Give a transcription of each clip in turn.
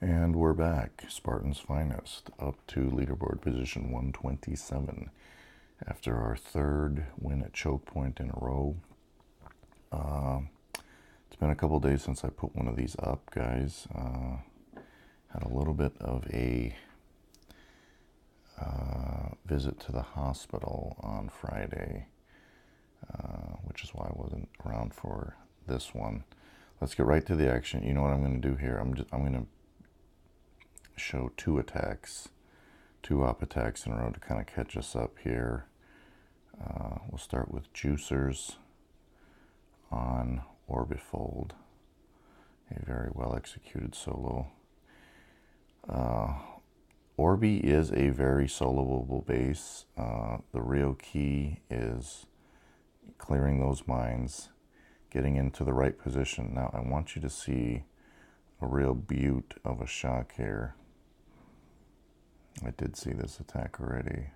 And we're back, Spartans Finest, up to leaderboard position 127 after our third win at choke point in a row. It's been a couple days since I put one of these up, guys. Had a little bit of a visit to the hospital on Friday, which is why I wasn't around for this one. Let's get right to the action. You know what I'm going to do here? I'm going to show two op attacks in a row to kind of catch us up here. We'll start with Juicers on Orbifold, a very well executed solo. Orbi is a very soloable base. The real key is clearing those mines, getting into the right position. Now I want you to see a real beaut of a shock here. I did see this attack already.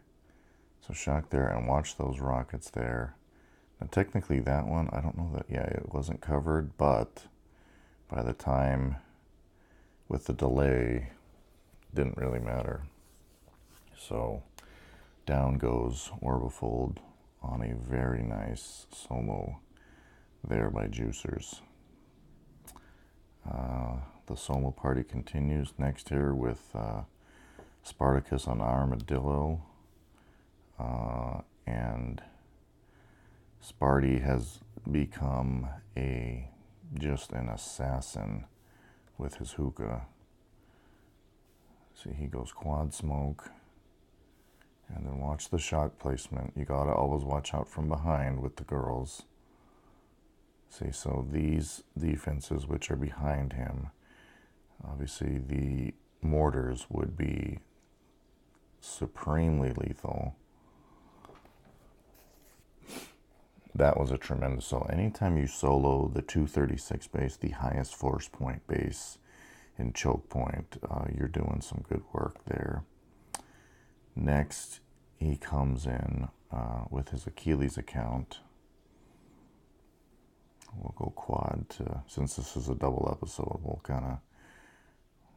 So shock there and watch those rockets there. Now technically that one, I don't know that, yeah, it wasn't covered, but by the time with the delay, didn't really matter. So down goes Orbifold on a very nice solo there by Juicers. The solo party continues next here with Spartacus on Armadillo, and Sparty has become just an assassin with his hookah. See, he goes quad smoke, and then watch the shot placement. You gotta always watch out from behind with the girls. See, so these defenses which are behind him, obviously the mortars would be supremely lethal. That was a tremendous solo. Anytime you solo the 236 base, the highest force point base in choke point, you're doing some good work there. Next, he comes in with his Achilles account. We'll go quad to, since this is a double episode, we'll kind of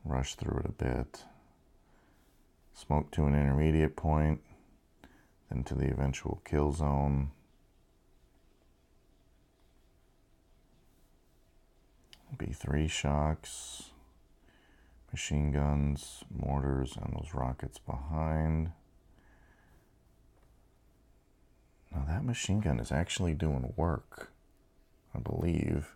rush through it a bit. Smoke to an intermediate point, then to the eventual kill zone. B3 shocks, machine guns, mortars, and those rockets behind. Now that machine gun is actually doing work, I believe.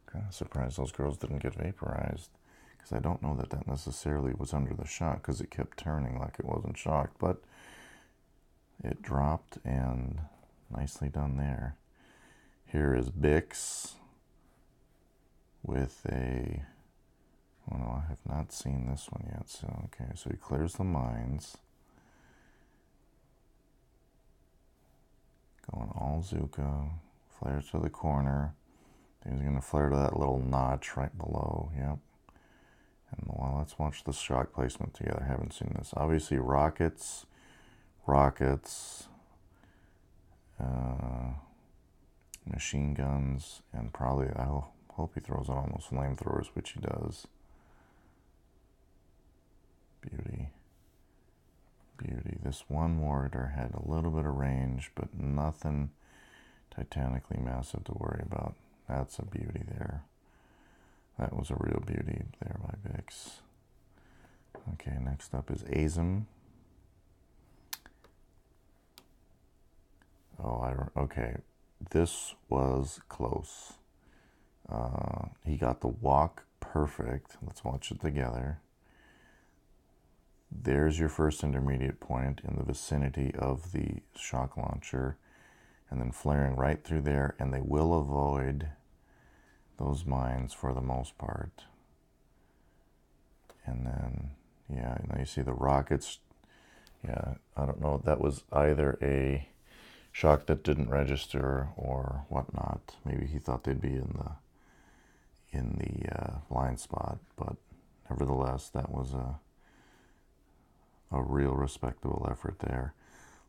Kind of surprised those girls didn't get vaporized, because I don't know that that necessarily was under the shock, because it kept turning like it wasn't shocked, but it dropped, and nicely done there. Here is Bix with a, oh no, I have not seen this one yet. So, okay, so he clears the mines. Going all Zuka, flares to the corner. Then he's going to flare to that little notch right below, yep. And well, let's watch the shock placement together. I haven't seen this. Obviously, rockets, machine guns, and probably, I hope he throws out almost flamethrowers, which he does. Beauty. Beauty. This one mortar had a little bit of range, but nothing titanically massive to worry about. That's a beauty there. That was a real beauty there by Bix. Okay, next up is Azim. Oh, okay. This was close. He got the walk perfect. Let's watch it together. There's your first intermediate point in the vicinity of the shock launcher, and then flaring right through there, and they will avoid those mines for the most part. And then, yeah, now you see the rockets. Yeah, I don't know, that was either a shock that didn't register or whatnot. Maybe he thought they'd be in the blind spot, but nevertheless, that was a real respectable effort there.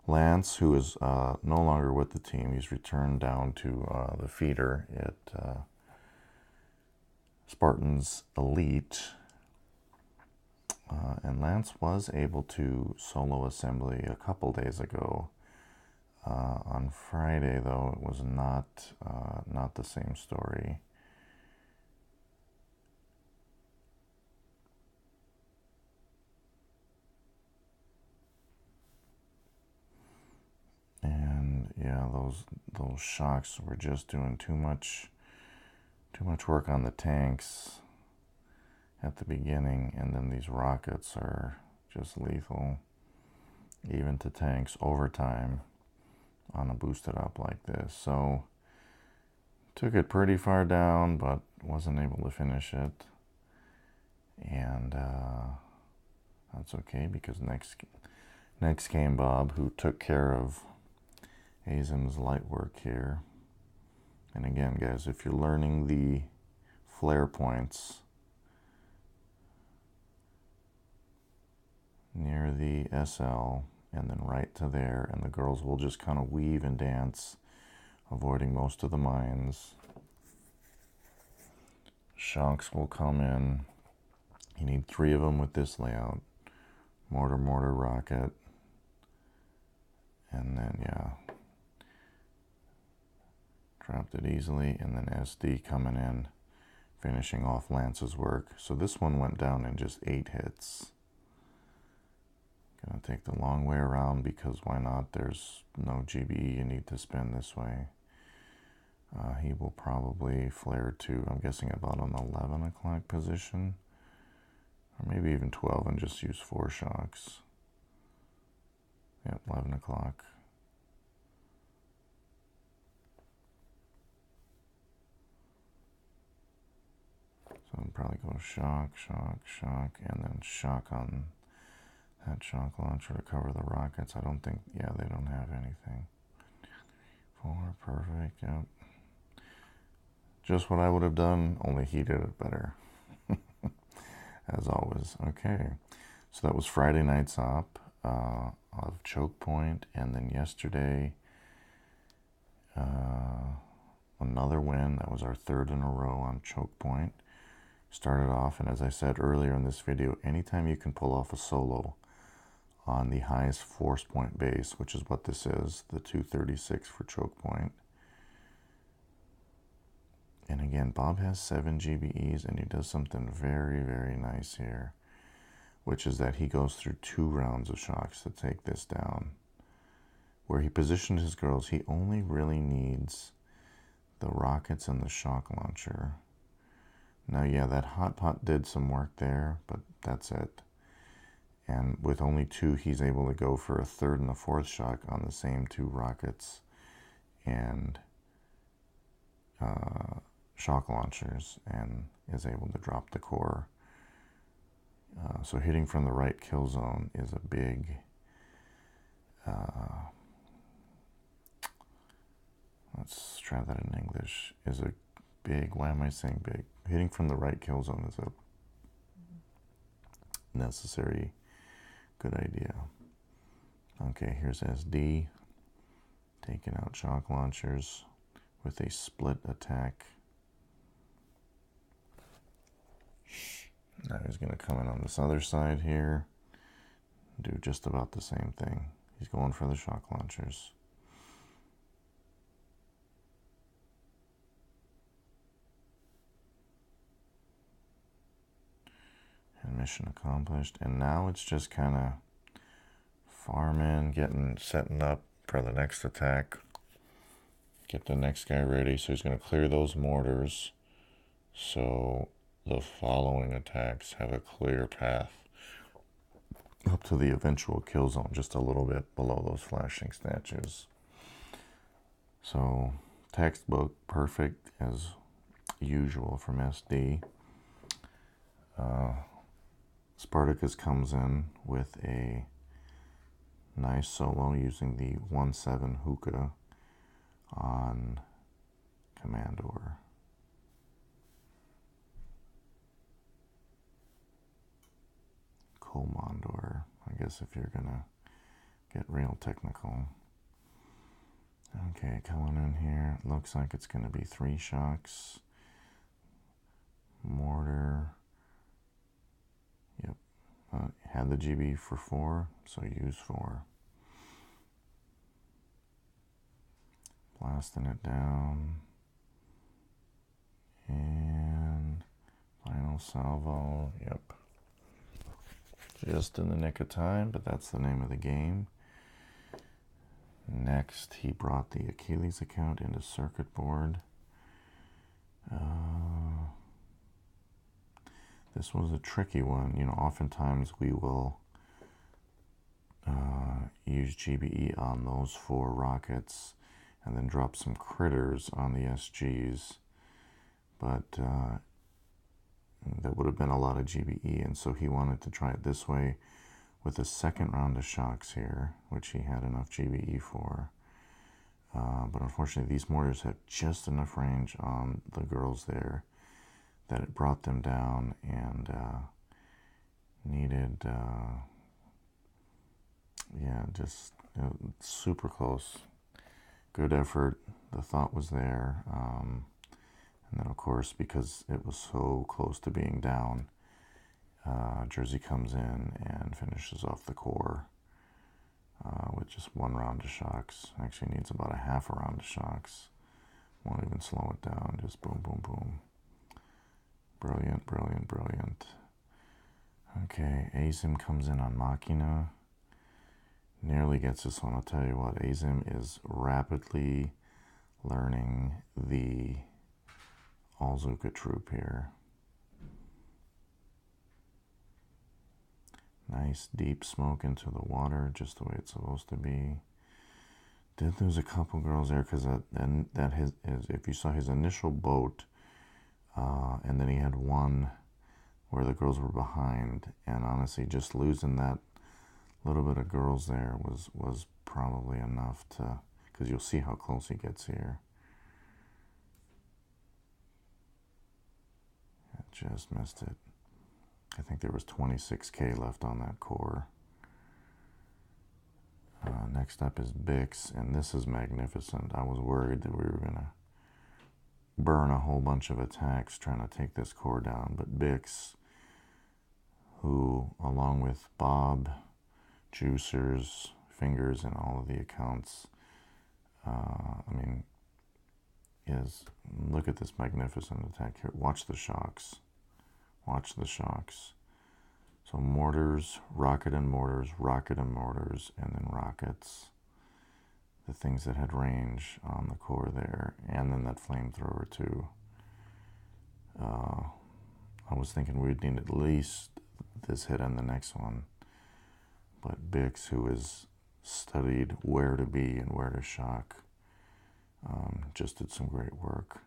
Lance, who is no longer with the team, he's returned down to the feeder at Spartans Elite. And Lance was able to solo assembly a couple days ago. On Friday, though, it was not the same story. And yeah, those shocks were just doing too much work on the tanks at the beginning, and then these rockets are just lethal, even to tanks over time on a boosted up like this. So took it pretty far down, but wasn't able to finish it. And that's okay, because next came Bob, who took care of Azim's light work here. And again, guys, if you're learning the flare points near the SL and then right to there, and the girls will just kind of weave and dance, avoiding most of the mines. Shocks will come in. You need 3 of them with this layout. Mortar, mortar, rocket. And then, yeah, dropped it easily. And then SD coming in, finishing off Lance's work. So this one went down in just 8 hits. Gonna take the long way around, because why not? There's no GBE you need to spend this way. He will probably flare to, I'm guessing, about an 11 o'clock position, or maybe even 12, and just use 4 shocks. Yep, 11 o'clock. So I'll probably go shock, shock, shock, and then shock on that shock launcher to cover the rockets. I don't think, yeah, they don't have anything. 4, perfect, yep. Just what I would have done, only he did it better. As always. Okay, so that was Friday night's op of Choke Point, and then yesterday, another win. That was our 3rd in a row on Choke Point. Started off, and as I said earlier in this video, anytime you can pull off a solo on the highest force point base, which is what this is, the 236 for Choke Point. And again, Bob has 7 GBEs, and he does something very, very nice here, which is that he goes through 2 rounds of shocks to take this down. Where he positioned his girls, he only really needs the rockets and the shock launcher. Now, yeah, that hot pot did some work there, but that's it. And with only 2, he's able to go for a 3rd and a 4th shock on the same 2 rockets and shock launchers, and is able to drop the core. So hitting from the right kill zone is a big, let's try that in English, is a big, why am I saying big? Hitting from the right kill zone is a necessary good idea. Okay, here's SD, taking out shock launchers with a split attack. Now he's going to come in on this other side here, do just about the same thing. He's going for the shock launchers. And mission accomplished. And now it's just kind of farming, setting up for the next attack. Get the next guy ready. So he's going to clear those mortars, so the following attacks have a clear path up to the eventual kill zone, just a little bit below those flashing statues. So textbook, perfect as usual from SD. Spartacus comes in with a nice solo using the 1-7 hookah on Commandor. Commandor, I guess, if you're gonna get real technical. Okay, coming in here, looks like it's gonna be 3 shocks. More had the GB for 4, so use 4. Blasting it down. And final salvo. Yep. Just in the nick of time, but that's the name of the game. Next, he brought the Achilles account into circuit board. This was a tricky one. You know, oftentimes we will use GBE on those 4 rockets and then drop some critters on the SGs. But that would have been a lot of GBE, and so he wanted to try it this way with a second round of shocks here, which he had enough GBE for. But unfortunately, these mortars have just enough range on the girls there that it brought them down, and needed, yeah, just super close. Good effort. The thought was there. And then, of course, because it was so close to being down, Jersey comes in and finishes off the core with just 1 round of shocks. Actually needs about a half a round of shocks. Won't even slow it down. Just boom, boom, boom. Brilliant, brilliant, brilliant. Okay, Azim comes in on Machina. Nearly gets this one. I'll tell you what, Azim is rapidly learning the Alzuka troop here. Nice deep smoke into the water, just the way it's supposed to be. Did lose a couple girls there because that his if you saw his initial boat, and then he had one where the girls were behind, and honestly, just losing that little bit of girls there was probably enough to, because you'll see how close he gets here. Just missed it. I think there was 26K left on that core. Next up is Bix, and this is magnificent. I was worried that we were going to burn a whole bunch of attacks trying to take this core down, but Bix, who, along with Bob, Juicers, Fingers, and all of the accounts, I mean, look at this magnificent attack here. Watch the shocks. Watch the shocks. So mortars, rocket and mortars, and then rockets. The things that had range on the core there, and then that flamethrower too. I was thinking we'd need at least this hit on the next one. But Bix, who has studied where to be and where to shock, just did some great work.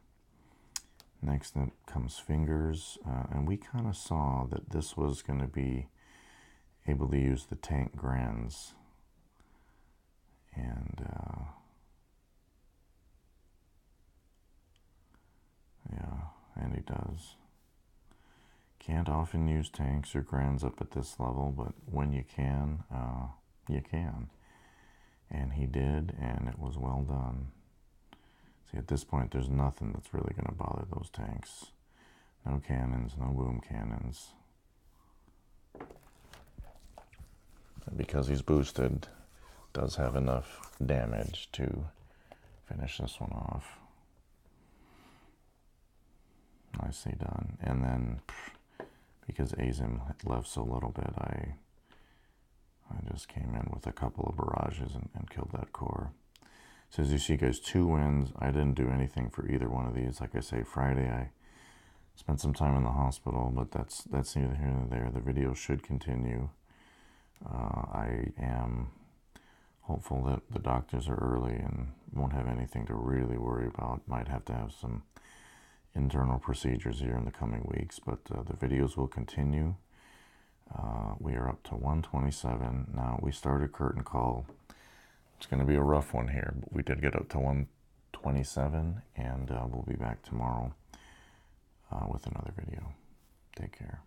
Next up comes Fingers, and we kind of saw that this was going to be able to use the tank grands, and yeah, and he does. Can't often use tanks or grands up at this level, but when you can, you can. And he did, and it was well done. See, at this point, there's nothing that's really going to bother those tanks. No cannons, no boom cannons. And because he's boosted, does have enough damage to finish this one off. Nicely done. And then, because Azim left so little bit, I just came in with a couple of barrages and killed that core. So as you see, guys, 2 wins. I didn't do anything for either one of these. Like I say, Friday I spent some time in the hospital, but that's neither here nor there. The video should continue. I am hopeful that the doctors are early and won't have anything to really worry about. Might have to have some internal procedures here in the coming weeks, but the videos will continue. We are up to 127. Now, we started curtain call. It's going to be a rough one here, but we did get up to 127, and we'll be back tomorrow with another video. Take care.